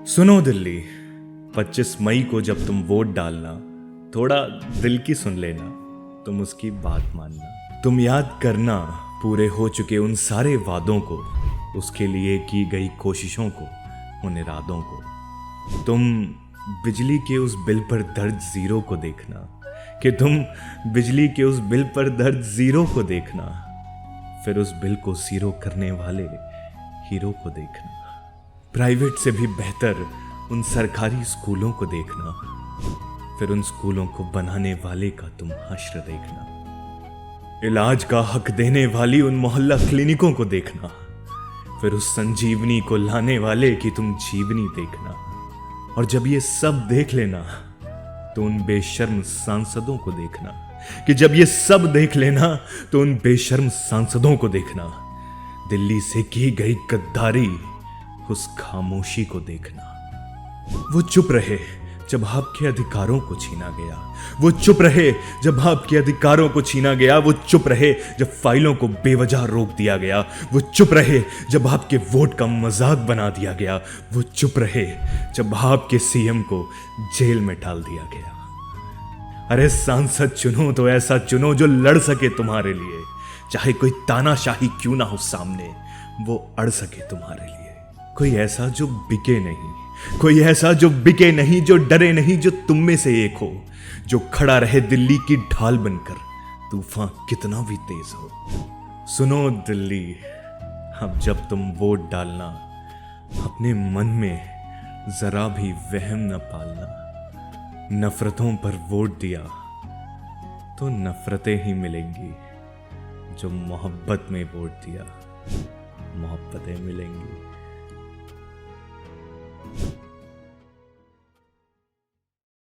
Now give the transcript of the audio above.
सुनो दिल्ली, 25 मई को जब तुम वोट डालना, थोड़ा दिल की सुन लेना, तुम उसकी बात मानना। तुम याद करना पूरे हो चुके उन सारे वादों को, उसके लिए की गई कोशिशों को, उन इरादों को। तुम बिजली के उस बिल पर दर्ज जीरो को देखना, कि तुम बिजली के उस बिल पर दर्ज जीरो को देखना, फिर उस बिल को जीरो करने वाले हीरो को देखना। प्राइवेट से भी बेहतर उन सरकारी स्कूलों को देखना, फिर उन स्कूलों को बनाने वाले का तुम हश्र देखना। इलाज का हक देने वाली उन मोहल्ला क्लिनिकों को देखना, फिर उस संजीवनी को लाने वाले की तुम जीवनी देखना। और जब ये सब देख लेना तो उन बेशर्म सांसदों को देखना, कि जब ये सब देख लेना तो उन बेशर्म सांसदों को देखना। दिल्ली से की गई गद्दारी, उस खामोशी को देखना। वो चुप रहे जब आपके अधिकारों को छीना गया, वो चुप रहे जब आपके अधिकारों को छीना गया, वो चुप रहे जब फाइलों को बेवजह रोक दिया गया, वो चुप रहे जब आपके वोट का मजाक बना दिया गया, वो चुप रहे जब आपके सीएम को जेल में डाल दिया गया। अरे सांसद चुनो तो ऐसा चुनो जो लड़ सके तुम्हारे लिए, चाहे कोई तानाशाही क्यों ना हो सामने, वो अड़ सके तुम्हारे लिए। कोई ऐसा जो बिके नहीं, कोई ऐसा जो बिके नहीं, जो डरे नहीं, जो तुम में से एक हो, जो खड़ा रहे दिल्ली की ढाल बनकर, तूफान कितना भी तेज हो। सुनो दिल्ली, अब जब तुम वोट डालना, अपने मन में जरा भी वहम न पालना। नफरतों पर वोट दिया तो नफरतें ही मिलेंगी, जो मोहब्बत में वोट दिया मोहब्बतें मिलेंगी।